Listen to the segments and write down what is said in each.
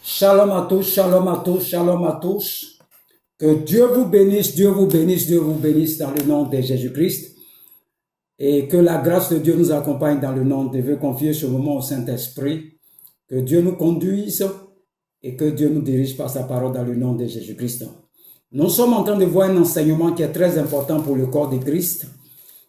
Shalom à tous, shalom à tous, shalom à tous. Que Dieu vous bénisse, Dieu vous bénisse, Dieu vous bénisse dans le nom de Jésus-Christ. Et que la grâce de Dieu nous accompagne dans le nom de Dieu. Confier ce moment au Saint-Esprit. Que Dieu nous conduise et que Dieu nous dirige par sa parole dans le nom de Jésus-Christ. Nous sommes en train de voir un enseignement qui est très important pour le corps de Christ.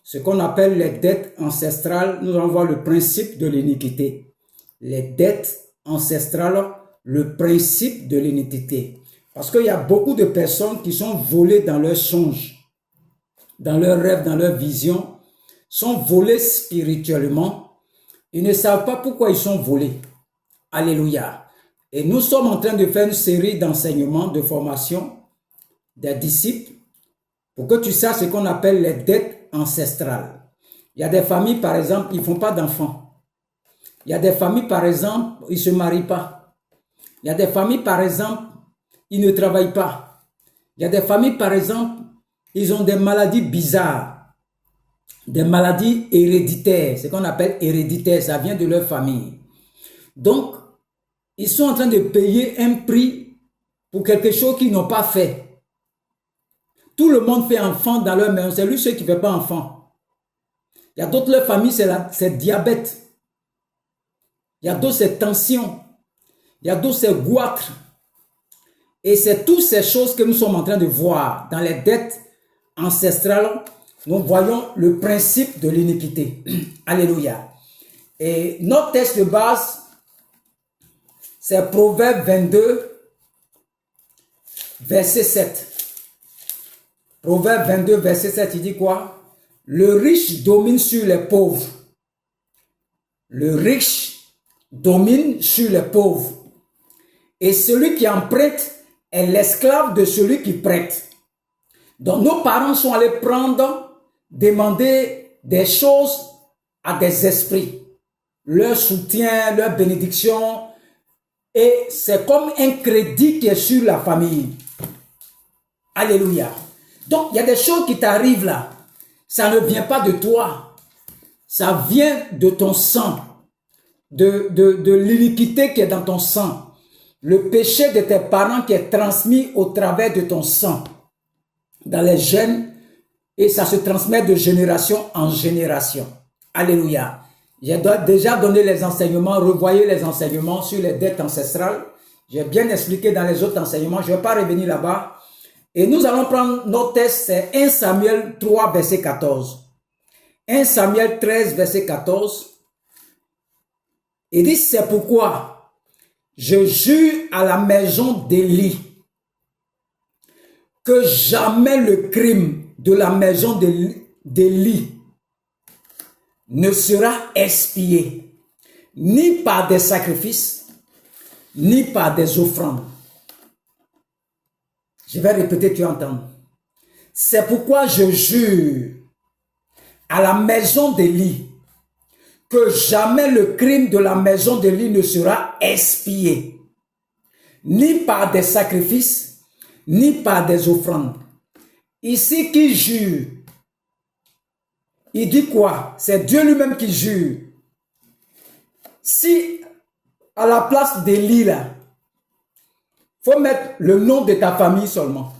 Ce qu'on appelle les dettes ancestrales. Nous allons voir le principe de l'iniquité. Les dettes ancestrales, le principe de l'iniquité. Parce qu'il y a beaucoup de personnes qui sont volées dans leurs songes, dans leurs rêves, dans leurs visions, sont volées spirituellement. Ils ne savent pas pourquoi ils sont volés. Alléluia. Et nous sommes en train de faire une série d'enseignements, de formation des disciples pour que tu saches ce qu'on appelle les dettes ancestrales. Il y a des familles, par exemple, ils ne font pas d'enfants. Il y a des familles, par exemple, ils ne se marient pas. Il y a des familles, par exemple, ils ne travaillent pas. Il y a des familles, par exemple, ils ont des maladies bizarres, des maladies héréditaires, ce qu'on appelle héréditaire, ça vient de leur famille. Donc, ils sont en train de payer un prix pour quelque chose qu'ils n'ont pas fait. Tout le monde fait enfant dans leur maison, c'est lui ceux qui ne fait pas enfant. Il y a d'autres, leur famille, c'est diabète. Il y a d'autres, c'est tension. Il y a d'autres, c'est goitre. Et c'est toutes ces choses que nous sommes en train de voir dans les dettes ancestrales. Nous voyons le principe de l'iniquité. Alléluia. Et notre texte de base, c'est Proverbe 22, verset 7. Proverbe 22, verset 7, il dit quoi? Le riche domine sur les pauvres. Le riche domine sur les pauvres. Et celui qui emprunte est l'esclave de celui qui prête. Donc nos parents sont allés demander des choses à des esprits. Leur soutien, leur bénédiction. Et c'est comme un crédit qui est sur la famille. Alléluia. Donc il y a des choses qui t'arrivent là. Ça ne vient pas de toi. Ça vient de ton sang. De l'iniquité qui est dans ton sang. Le péché de tes parents qui est transmis au travers de ton sang, dans les gènes, et ça se transmet de génération en génération. Alléluia. J'ai déjà donné les enseignements, revoyez les enseignements sur les dettes ancestrales. J'ai bien expliqué dans les autres enseignements, je ne vais pas revenir là-bas. Et nous allons prendre notre texte, c'est 1 Samuel 3, verset 14. 1 Samuel 13, verset 14. Il dit, c'est pourquoi je jure à la maison d'Élie que jamais le crime de la maison d'Élie ne sera expié, ni par des sacrifices, ni par des offrandes. Je vais répéter, tu entends. C'est pourquoi je jure à la maison d'Élie que jamais le crime de la maison d'Élie ne sera expié, ni par des sacrifices, ni par des offrandes. Ici, qui jure? Il dit quoi? C'est Dieu lui-même qui jure. Si, à la place d'Élie, là, il faut mettre le nom de ta famille seulement.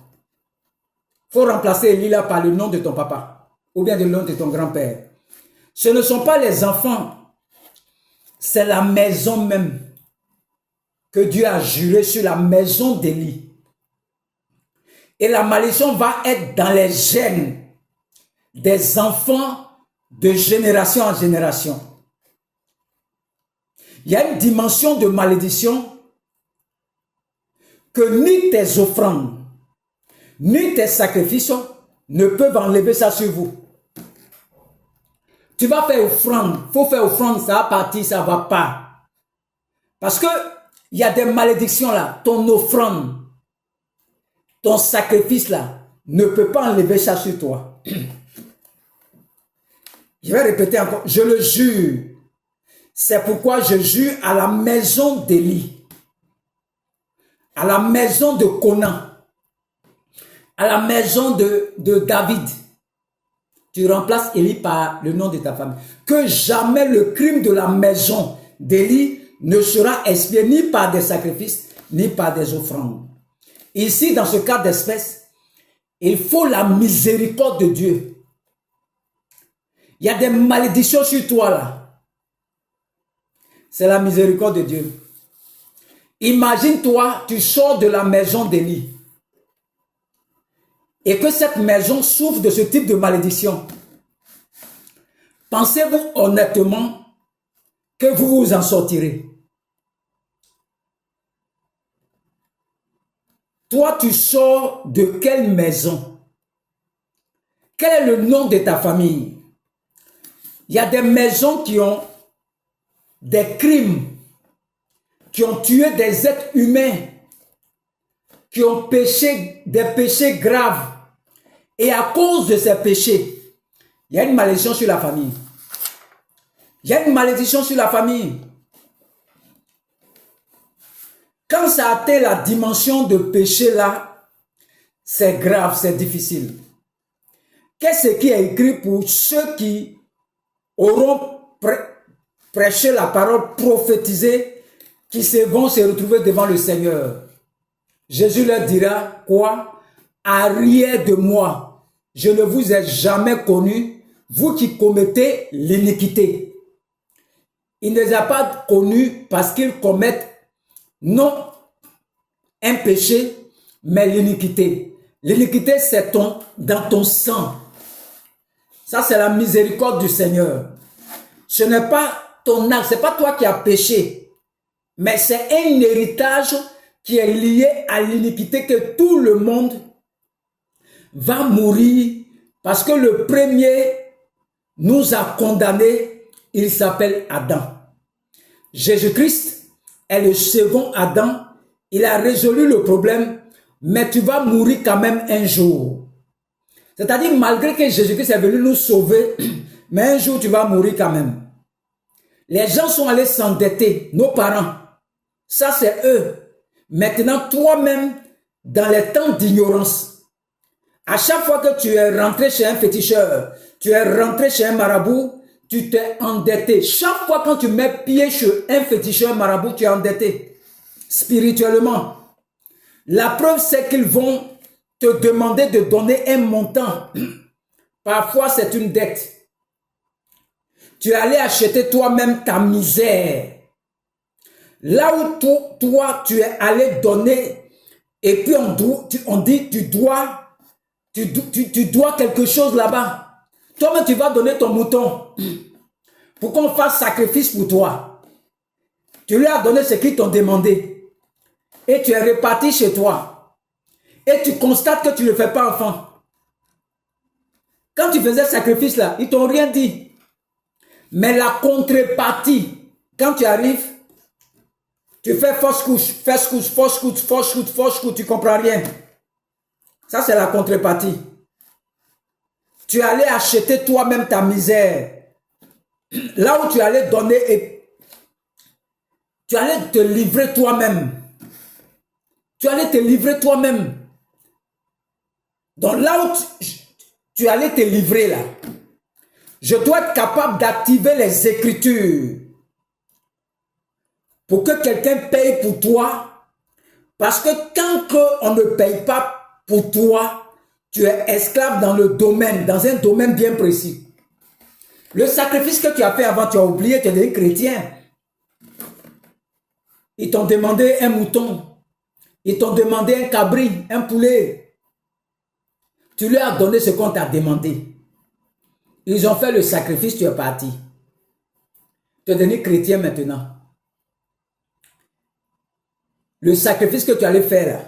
Il faut remplacer Élie là par le nom de ton papa, ou bien le nom de ton grand-père. Ce ne sont pas les enfants, c'est la maison même que Dieu a juré sur la maison d'Élie. Et la malédiction va être dans les gènes des enfants de génération en génération. Il y a une dimension de malédiction que ni tes offrandes, ni tes sacrifices ne peuvent enlever ça sur vous. Tu vas faire offrande, il faut faire offrande, ça va partir, ça ne va pas. Parce que il y a des malédictions là, ton offrande, ton sacrifice là, ne peut pas enlever ça sur toi. Je vais répéter encore, je le jure. C'est pourquoi je jure à la maison d'Élie, à la maison de Conan, à la maison de David. Tu remplaces Élie par le nom de ta famille. Que jamais le crime de la maison d'Élie ne sera expié ni par des sacrifices, ni par des offrandes. Ici, dans ce cas d'espèce, il faut la miséricorde de Dieu. Il y a des malédictions sur toi là. C'est la miséricorde de Dieu. Imagine-toi, tu sors de la maison d'Élie et que cette maison souffre de ce type de malédiction. Pensez-vous honnêtement que vous vous en sortirez? Toi, tu sors de quelle maison? Quel est le nom de ta famille? Il y a des maisons qui ont des crimes, qui ont tué des êtres humains, qui ont péché des péchés graves. Et à cause de ces péchés, il y a une malédiction sur la famille. Il y a une malédiction sur la famille. Quand ça atteint la dimension de péché là, c'est grave, c'est difficile. Qu'est-ce qui est écrit pour ceux qui auront prêché la parole, prophétisé, qui vont se retrouver devant le Seigneur? Jésus leur dira quoi? Arrière de moi, je ne vous ai jamais connu, vous qui commettez l'iniquité. Il ne les a pas connus parce qu'ils commettent non un péché, mais l'iniquité. L'iniquité, c'est dans ton sang. Ça, c'est la miséricorde du Seigneur. Ce n'est pas ton acte, ce n'est pas toi qui as péché, mais c'est un héritage qui est lié à l'iniquité que tout le monde va mourir parce que le premier nous a condamnés, il s'appelle Adam. Jésus-Christ est le second Adam, il a résolu le problème, mais tu vas mourir quand même un jour. C'est-à-dire, malgré que Jésus-Christ est venu nous sauver, mais un jour tu vas mourir quand même. Les gens sont allés s'endetter, nos parents, ça c'est eux. Maintenant, toi-même, dans les temps d'ignorance, à chaque fois que tu es rentré chez un féticheur, tu es rentré chez un marabout, tu t'es endetté. Chaque fois quand tu mets pied chez un féticheur marabout, tu es endetté spirituellement. La preuve, c'est qu'ils vont te demander de donner un montant. Parfois, c'est une dette. Tu es allé acheter toi-même ta misère. Là où toi, tu es allé donner, et puis on dit, tu dois quelque chose là-bas. Toi-même, tu vas donner ton mouton pour qu'on fasse sacrifice pour toi. Tu lui as donné ce qu'ils t'ont demandé. Et tu es reparti chez toi. Et tu constates que tu ne fais pas enfant. Quand tu faisais sacrifice là, ils t'ont rien dit. Mais la contrepartie, quand tu arrives, tu fais fausse couche, tu comprends rien. Ça, c'est la contrepartie. Tu allais acheter toi-même ta misère. Là où tu allais donner, et tu allais te livrer toi-même. Tu allais te livrer toi-même. Donc là où tu allais te livrer là, je dois être capable d'activer les Écritures pour que quelqu'un paye pour toi. Parce que tant qu'on ne paye pas pour toi, tu es esclave dans le domaine, dans un domaine bien précis. Le sacrifice que tu as fait avant, tu as oublié, tu es devenu chrétien. Ils t'ont demandé un mouton. Ils t'ont demandé un cabri, un poulet. Tu leur as donné ce qu'on t'a demandé. Ils ont fait le sacrifice, tu es parti. Tu es devenu chrétien maintenant. Le sacrifice que tu allais faire là,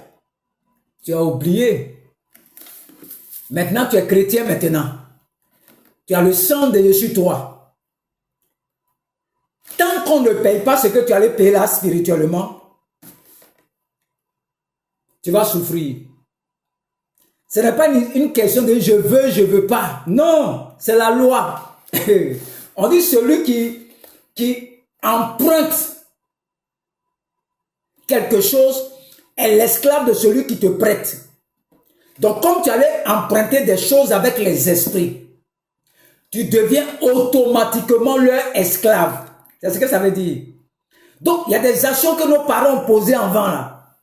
tu as oublié. Maintenant, tu es chrétien maintenant. Tu as le sang de Dieu sur toi. Tant qu'on ne paye pas ce que tu allais payer là spirituellement, tu vas souffrir. Ce n'est pas une question de je veux pas. Non, c'est la loi. On dit celui qui emprunte quelque chose est l'esclave de celui qui te prête. Donc, comme tu allais emprunter des choses avec les esprits, tu deviens automatiquement leur esclave. C'est ce que ça veut dire. Donc, il y a des actions que nos parents ont posées avant là.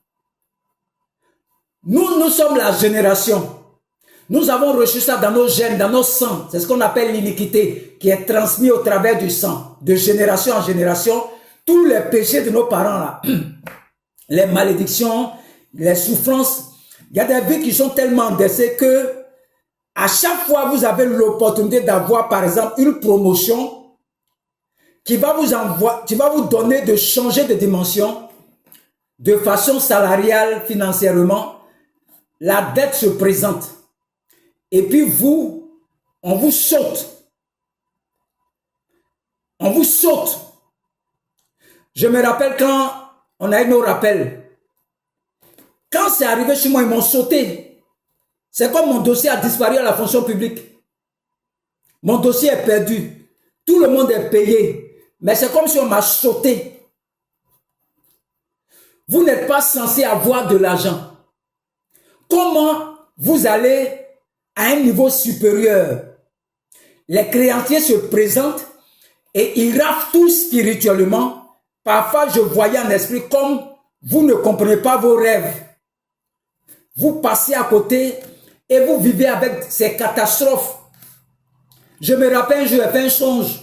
Nous sommes la génération. Nous avons reçu ça dans nos gènes, dans nos sangs. C'est ce qu'on appelle l'iniquité qui est transmise au travers du sang, de génération en génération. Tous les péchés de nos parents, là, les malédictions, les souffrances, il y a des vies qui sont tellement endessées que à chaque fois vous avez l'opportunité d'avoir, par exemple, une promotion qui va vous donner de changer de dimension de façon salariale, financièrement, la dette se présente. Et puis on vous saute. On vous saute. Je me rappelle quand on a eu nos rappels. Quand c'est arrivé chez moi, ils m'ont sauté. C'est comme mon dossier a disparu à la fonction publique. Mon dossier est perdu. Tout le monde est payé. Mais c'est comme si on m'a sauté. Vous n'êtes pas censé avoir de l'argent. Comment vous allez à un niveau supérieur? Les créanciers se présentent et ils raflent tout spirituellement. Parfois, je voyais en esprit comme vous ne comprenez pas vos rêves. Vous passez à côté et vous vivez avec ces catastrophes. Je me rappelle, je fait un songe.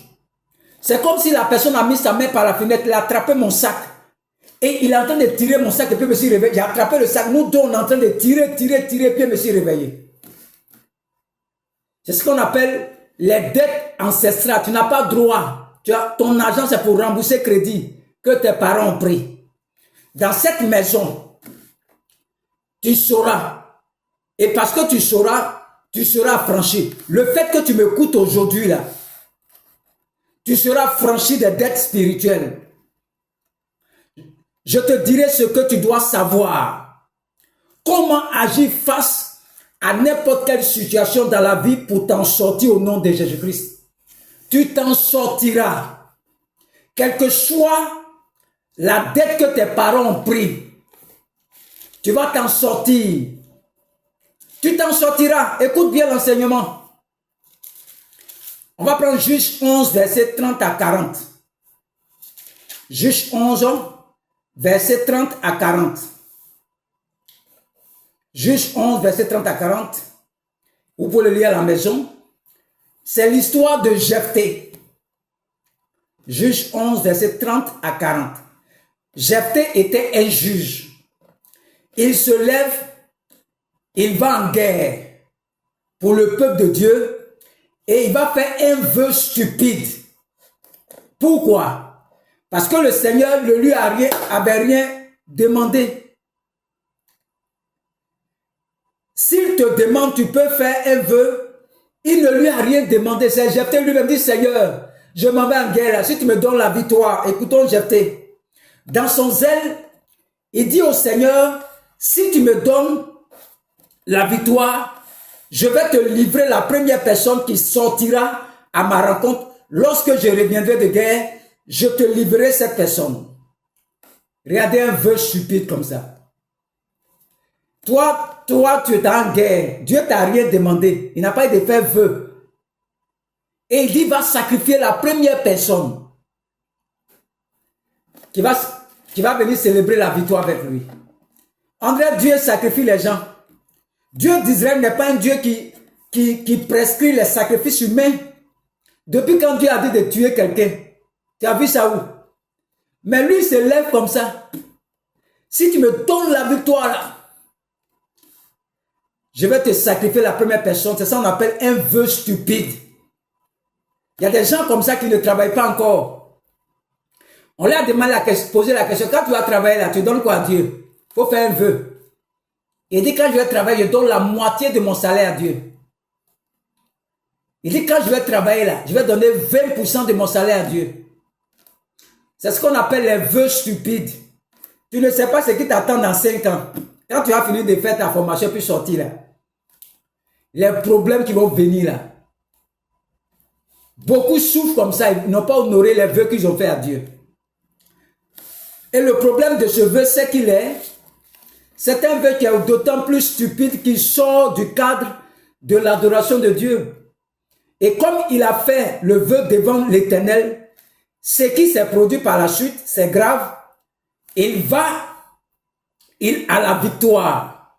C'est comme si la personne a mis sa main par la fenêtre, il a attrapé mon sac. Et il est en train de tirer mon sac et puis je me suis réveillé. J'ai attrapé le sac. Nous deux, on est en train de tirer, puis je me suis réveillé. C'est ce qu'on appelle les dettes ancestrales. Tu n'as pas droit. Ton argent, c'est pour rembourser crédit que tes parents ont pris. Dans cette maison, tu sauras. Et parce que tu seras franchi. Le fait que tu m'écoutes aujourd'hui, là, tu seras franchi des dettes spirituelles. Je te dirai ce que tu dois savoir. Comment agir face à n'importe quelle situation dans la vie pour t'en sortir au nom de Jésus-Christ. Tu t'en sortiras. Quelle que soit la dette que tes parents ont pris, tu vas t'en sortir. Tu t'en sortiras. Écoute bien l'enseignement. On va prendre Juge 11, verset 30 à 40. Juge 11, verset 30 à 40. Juge 11, verset 30 à 40. Vous pouvez le lire à la maison. C'est l'histoire de Jephthé. Juge 11, verset 30 à 40. Jephthé était un juge. Il se lève, il va en guerre pour le peuple de Dieu et il va faire un vœu stupide. Pourquoi? Parce que le Seigneur ne lui avait rien demandé. S'il te demande, tu peux faire un vœu. Il ne lui a rien demandé. C'est Jephthé lui-même dit, Seigneur, je m'en vais en guerre. Si tu me donnes la victoire, écoutons Jephthé. Dans son zèle, il dit au Seigneur, si tu me donnes la victoire, je vais te livrer la première personne qui sortira à ma rencontre. Lorsque je reviendrai de guerre, je te livrerai cette personne. Regardez un vœu stupide comme ça. Toi, tu es en guerre. Dieu t'a rien demandé. Il n'a pas de faire vœu. Et il dit, va sacrifier la première personne qui va venir célébrer la victoire avec lui. En vrai, Dieu sacrifie les gens. Dieu d'Israël n'est pas un Dieu qui prescrit les sacrifices humains. Depuis quand Dieu a dit de tuer quelqu'un, tu as vu ça où? Mais lui, il se lève comme ça. Si tu me donnes la victoire là, je vais te sacrifier la première personne. C'est ça qu'on appelle un vœu stupide. Il y a des gens comme ça qui ne travaillent pas encore. On leur a demandé poser la question, quand tu vas travailler là, tu donnes quoi à Dieu? Il faut faire un vœu. Il dit, quand je vais travailler, je donne la moitié de mon salaire à Dieu. Il dit, quand je vais travailler là, je vais donner 20% de mon salaire à Dieu. C'est ce qu'on appelle les vœux stupides. Tu ne sais pas ce qui t'attend dans 5 ans. Quand tu as fini de faire ta formation puis sortir là, les problèmes qui vont venir là. Beaucoup souffrent comme ça, ils n'ont pas honoré les vœux qu'ils ont fait à Dieu. Et le problème de ce vœu, c'est qu'il c'est un vœu qui est d'autant plus stupide qu'il sort du cadre de l'adoration de Dieu. Et comme il a fait le vœu devant l'Éternel, ce qui s'est produit par la suite, c'est grave. Il a la victoire.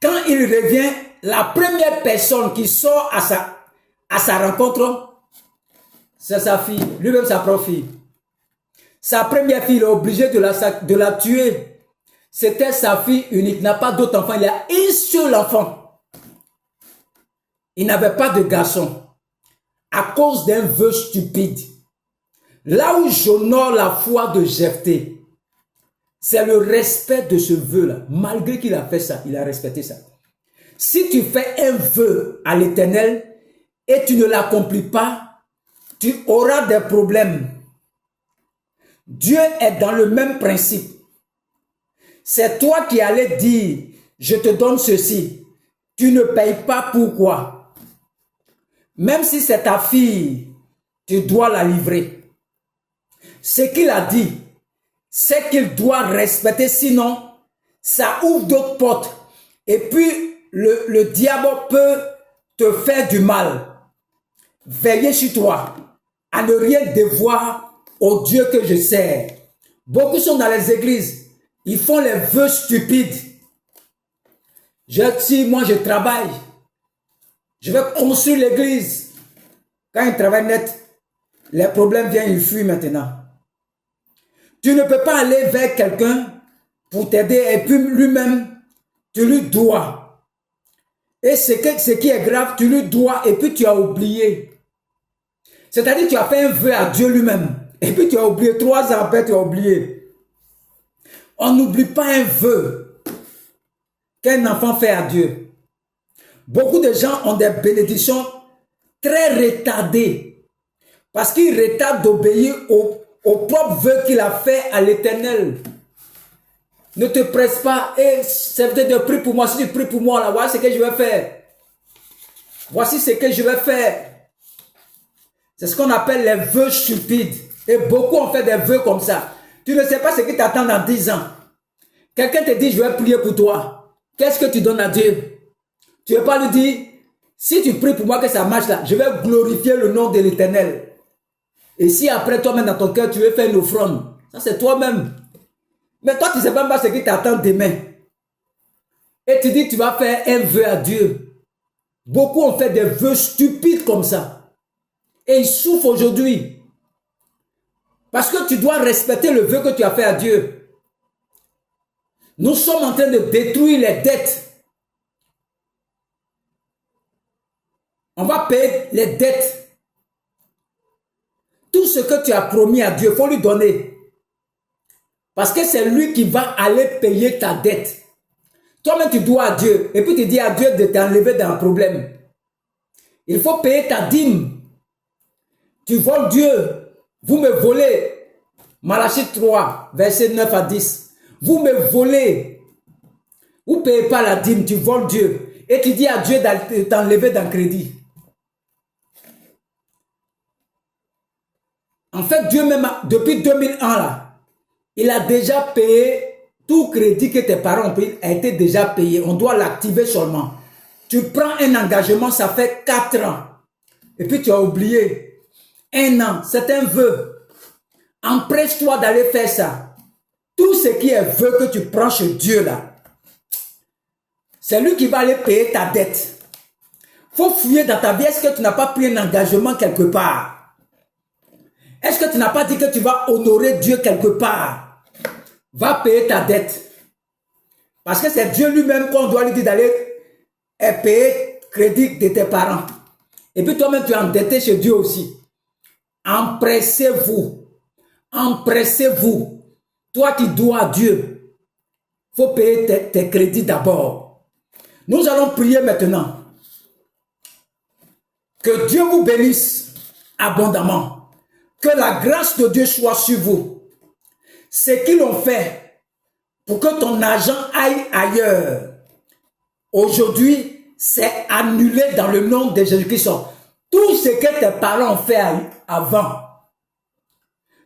Quand il revient, la première personne qui sort à sa rencontre, c'est sa fille, lui-même sa propre fille. Sa première fille, il est obligé de la tuer. C'était sa fille unique, il n'a pas d'autre enfant, il a un seul enfant. Il n'avait pas de garçon. À cause d'un vœu stupide. Là où j'honore la foi de Jephthé, c'est le respect de ce vœu-là. Malgré qu'il a fait ça, il a respecté ça. Si tu fais un vœu à l'Éternel et tu ne l'accomplis pas, tu auras des problèmes. Dieu est dans le même principe. C'est toi qui allais dire, je te donne ceci. Tu ne payes pas, pourquoi? Même si c'est ta fille, tu dois la livrer. Ce qu'il a dit, c'est qu'il doit respecter, sinon, ça ouvre d'autres portes. Et puis, le diable peut te faire du mal. Veillez sur toi, à ne rien devoir au Dieu que je sers. Beaucoup sont dans les églises, ils font les vœux stupides. Si moi je travaille, je vais construire l'église. Quand il travaille net, les problèmes viennent, ils fuient maintenant. Tu ne peux pas aller vers quelqu'un pour t'aider et puis lui-même, tu lui dois. Et ce qui est grave, tu lui dois et puis tu as oublié. C'est-à-dire tu as fait un vœu à Dieu lui-même et puis tu as oublié. 3 ans après, tu as oublié. On n'oublie pas un vœu qu'un enfant fait à Dieu. Beaucoup de gens ont des bénédictions très retardées parce qu'ils retardent d'obéir au propre vœu qu'il a fait à l'Éternel. Ne te presse pas. Et c'est peut-être de prier pour moi. Si tu pries pour moi, là, voici ce que je vais faire. Voici ce que je vais faire. C'est ce qu'on appelle les vœux stupides. Et beaucoup ont fait des vœux comme ça. Tu ne sais pas ce qui t'attend dans 10 ans. Quelqu'un te dit, je vais prier pour toi. Qu'est-ce que tu donnes à Dieu? Tu ne veux pas lui dire, si tu pries pour moi que ça marche là, je vais glorifier le nom de l'Éternel. Et si après toi-même dans ton cœur, tu veux faire une offrande, ça c'est toi-même. Mais toi, tu ne sais même pas ce qui t'attend demain. Et tu dis, tu vas faire un vœu à Dieu. Beaucoup ont fait des vœux stupides comme ça. Et ils souffrent aujourd'hui. Parce que tu dois respecter le vœu que tu as fait à Dieu. Nous sommes en train de détruire les dettes. On va payer les dettes. Tout ce que tu as promis à Dieu, il faut lui donner. Parce que c'est lui qui va aller payer ta dette. Toi-même, tu dois à Dieu. Et puis tu dis à Dieu de t'enlever dans un problème. Il faut payer ta dîme. Tu voles Dieu. Vous me volez. Malachie 3, verset 9 à 10. Vous me volez. Vous ne payez pas la dîme. Tu voles Dieu. Et tu dis à Dieu de t'enlever dans le crédit. En fait, Dieu même, depuis 2001, là, il a déjà payé tout crédit que tes parents ont payé, a été déjà payé. On doit l'activer seulement. Tu prends un engagement, ça fait 4 ans. Et puis tu as oublié. 1 an, c'est un vœu. Empresse-toi d'aller faire ça. Tout ce qui est vœu que tu prends chez Dieu, là, c'est lui qui va aller payer ta dette. Il faut fouiller dans ta vie. Est-ce que tu n'as pas pris un engagement quelque part? Est-ce que tu n'as pas dit que tu vas honorer Dieu quelque part? Va payer ta dette. Parce que c'est Dieu lui-même qu'on doit lui dire d'aller payer crédit de tes parents. Et puis toi-même, tu es endetté chez Dieu aussi. Empressez-vous. Empressez-vous. Toi qui dois à Dieu, il faut payer tes crédits d'abord. Nous allons prier maintenant. Que Dieu vous bénisse abondamment. Que la grâce de Dieu soit sur vous. Ce qu'ils ont fait pour que ton argent aille ailleurs, aujourd'hui, c'est annulé dans le nom de Jésus-Christ. Tout ce que tes parents ont fait avant,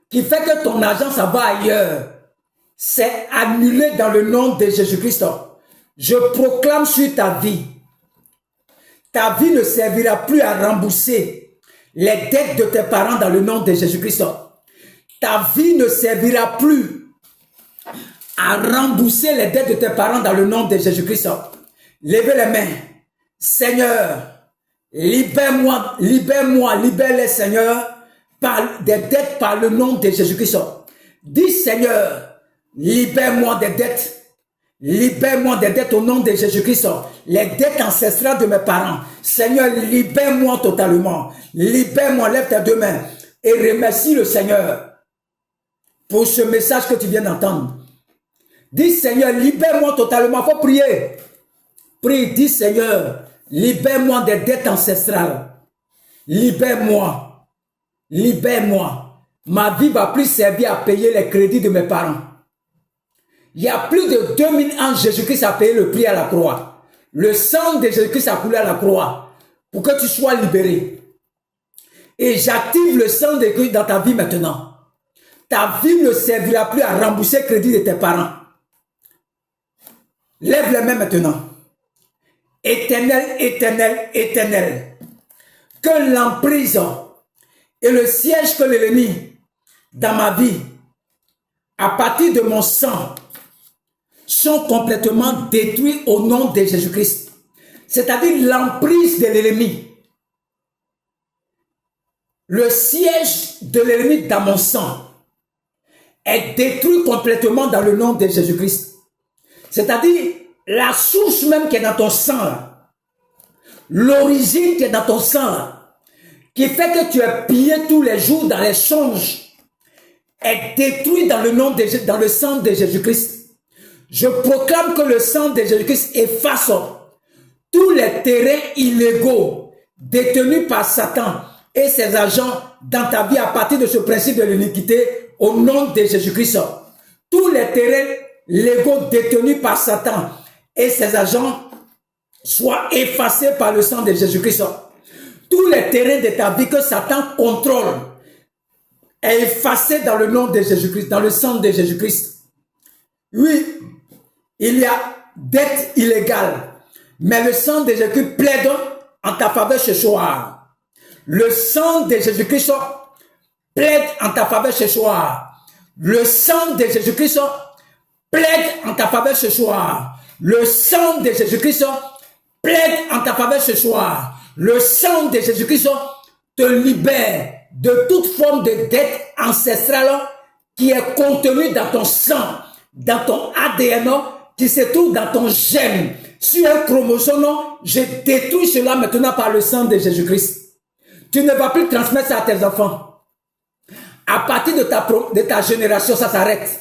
qui fait que ton argent, ça va ailleurs, c'est annulé dans le nom de Jésus-Christ. Je proclame sur ta vie ne servira plus à rembourser les dettes de tes parents dans le nom de Jésus-Christ. Ta vie ne servira plus à rembourser les dettes de tes parents dans le nom de Jésus-Christ. Levez les mains. Seigneur, libère-moi, libère-moi, libère-les, Seigneur, par des dettes par le nom de Jésus-Christ. Dis, Seigneur, libère-moi des dettes. Libère-moi des dettes au nom de Jésus-Christ. Les dettes ancestrales de mes parents. Seigneur, libère-moi totalement. Libère-moi, lève tes deux mains et remercie le Seigneur pour ce message que tu viens d'entendre. Dis, Seigneur, libère-moi totalement. Il faut prier. Prie, dis, Seigneur, libère-moi des dettes ancestrales. Libère-moi. Libère-moi. Ma vie va plus servir à payer les crédits de mes parents. Il y a plus de 2000 ans, Jésus-Christ a payé le prix à la croix. Le sang de Jésus-Christ a coulé à la croix pour que tu sois libéré. Et j'active le sang de Christ dans ta vie maintenant. Ta vie ne servira plus à rembourser le crédit de tes parents. Lève les mains maintenant. Éternel, éternel, éternel. Que l'emprise et le siège que l'ennemi dans ma vie, à partir de mon sang, sont complètement détruits au nom de Jésus-Christ. C'est-à-dire l'emprise de l'ennemi. Le siège de l'ennemi dans mon sang est détruit complètement dans le nom de Jésus-Christ. C'est-à-dire la source même qui est dans ton sang, l'origine qui est dans ton sang, qui fait que tu es pillé tous les jours dans les songes, est détruit dans le sang de Jésus-Christ. Je proclame que le sang de Jésus-Christ efface tous les terrains illégaux détenus par Satan et ses agents dans ta vie à partir de ce principe de l'iniquité au nom de Jésus-Christ. Tous les terrains légaux détenus par Satan et ses agents soient effacés par le sang de Jésus-Christ. Tous les terrains de ta vie que Satan contrôle est effacé dans le nom de Jésus-Christ, dans le sang de Jésus-Christ. Oui, il y a dette illégale, mais le sang de Jésus-Christ plaide en ta faveur ce soir. Le sang de Jésus-Christ plaide en ta faveur ce soir. Le sang de Jésus-Christ plaide en ta faveur ce soir. Le sang de Jésus-Christ plaide en ta faveur ce soir. Le sang de Jésus-Christ te libère de toute forme de dette ancestrale qui est contenue dans ton sang, dans ton ADN, qui se trouve dans ton gène. Sur un chromosome, je détruis cela maintenant par le sang de Jésus-Christ. Tu ne vas plus transmettre ça à tes enfants. À partir de ta génération, ça s'arrête.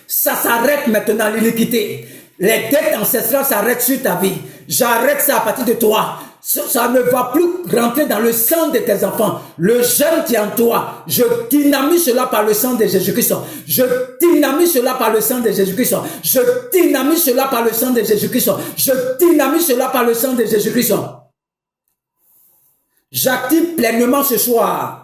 Ça s'arrête maintenant, l'iniquité. Les dettes ancestrales s'arrêtent sur ta vie. J'arrête ça à partir de toi. Ça ne va plus rentrer dans le sang de tes enfants. Le jeune qui est en toi, je dynamise cela par le sang de Jésus-Christ. Je dynamise cela par le sang de Jésus-Christ. Je dynamise cela par le sang de Jésus-Christ. Je dynamise cela par le sang de Jésus-Christ. J'active pleinement ce soir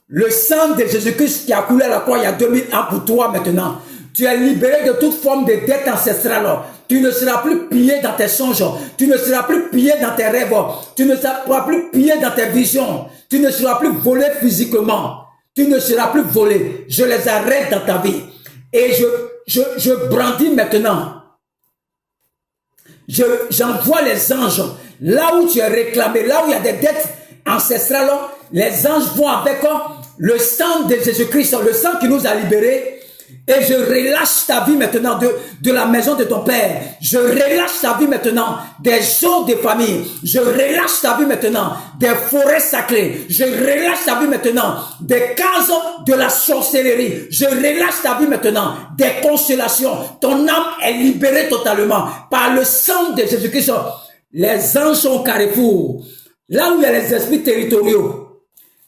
le sang de Jésus-Christ qui a coulé à la croix il y a 2000 ans pour toi maintenant. Tu es libéré de toute forme de dette ancestrale. Tu ne seras plus pillé dans tes songes. Tu ne seras plus pillé dans tes rêves. Tu ne seras plus pillé dans tes visions. Tu ne seras plus volé physiquement. Tu ne seras plus volé. Je les arrête dans ta vie. Et je brandis maintenant. J'envoie les anges. Là où tu es réclamé, là où il y a des dettes ancestrales, les anges vont avec le sang de Jésus-Christ, le sang qui nous a libérés. Et je relâche ta vie maintenant de la maison de ton père. Je relâche ta vie maintenant des eaux de famille. Je relâche ta vie maintenant des forêts sacrées. Je relâche ta vie maintenant des cases de la sorcellerie. Je relâche ta vie maintenant des constellations. Ton âme est libérée totalement par le sang de Jésus-Christ. Les anges sont au carrefour. Là où il y a les esprits territoriaux.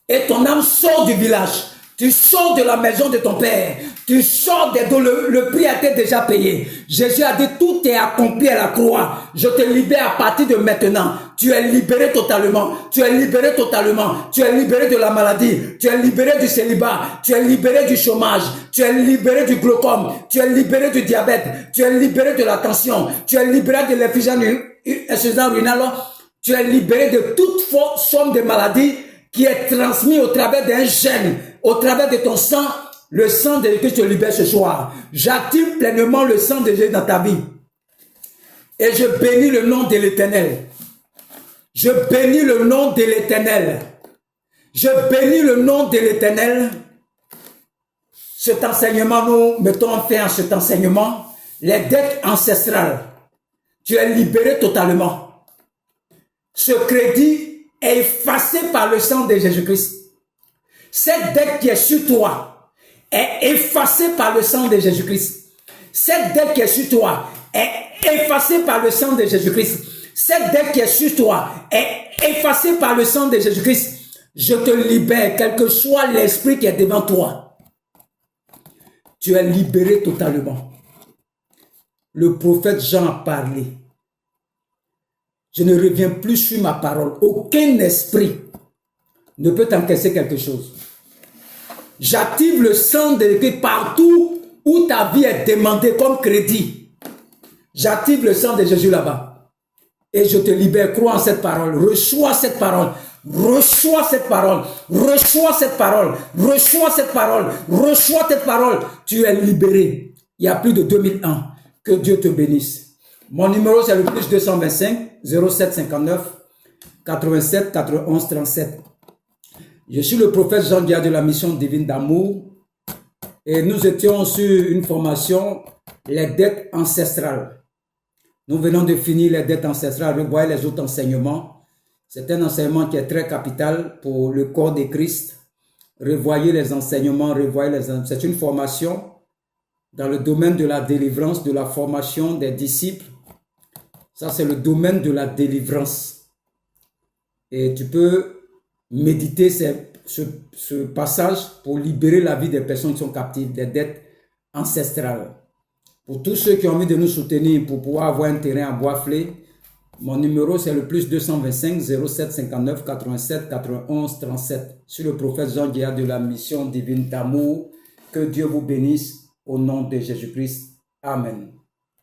Et ton âme sort du village. Tu sors de la maison de ton père. Tu sors des dons. Le prix a été déjà payé. Jésus a dit tout est accompli à la croix. Je te libère à partir de maintenant. Tu es libéré totalement. Tu es libéré totalement. Tu es libéré de la maladie. Tu es libéré du célibat. Tu es libéré du chômage. Tu es libéré du glaucome. Tu es libéré du diabète. Tu es libéré de la tension. Tu es libéré de l'insuffisance rénale. Tu es libéré de toute forme de maladie qui est transmis au travers d'un gène, au travers de ton sang. Le sang de Jésus te libère ce soir. J'active pleinement le sang de Jésus dans ta vie. Et je bénis le nom de l'Éternel. Je bénis le nom de l'Éternel. Je bénis le nom de l'Éternel. Cet enseignement, nous mettons en fin à cet enseignement. Les dettes ancestrales. Tu es libéré totalement. Ce crédit est effacé par le sang de Jésus-Christ. Cette dette qui est sur toi est effacée par le sang de Jésus-Christ. Cette dette qui est sur toi est effacée par le sang de Jésus-Christ. Cette dette qui est sur toi est effacée par le sang de Jésus-Christ. Je te libère, quel que soit l'esprit qui est devant toi. Tu es libéré totalement. Le prophète Jean a parlé. Je ne reviens plus sur ma parole. Aucun esprit ne peut t'encaisser quelque chose. J'active le sang de Jésus partout où ta vie est demandée comme crédit. J'active le sang de Jésus là-bas. Et je te libère. Crois en cette parole. Reçois cette parole. Reçois cette parole. Reçois cette parole. Reçois cette parole. Reçois cette parole. Tu es libéré. Il y a plus de 2000 ans. Que Dieu te bénisse. Mon numéro c'est le plus 225 07 59 87 91 37. Je suis le prophète Jean Guiard de la mission divine d'amour et nous étions sur une formation, les dettes ancestrales. Nous venons de finir les dettes ancestrales, revoyez les autres enseignements. C'est un enseignement qui est très capital pour le corps de Christ. Revoyez les enseignements, c'est une formation dans le domaine de la délivrance, de la formation des disciples. Ça, c'est le domaine de la délivrance. Et tu peux méditer ce passage pour libérer la vie des personnes qui sont captives, des dettes ancestrales. Pour tous ceux qui ont envie de nous soutenir pour pouvoir avoir un terrain à Boisflé, mon numéro c'est le plus 225 07 59 87 91 37. Je suis le prophète Jean Guiard de la mission divine d'amour. Que Dieu vous bénisse au nom de Jésus-Christ. Amen.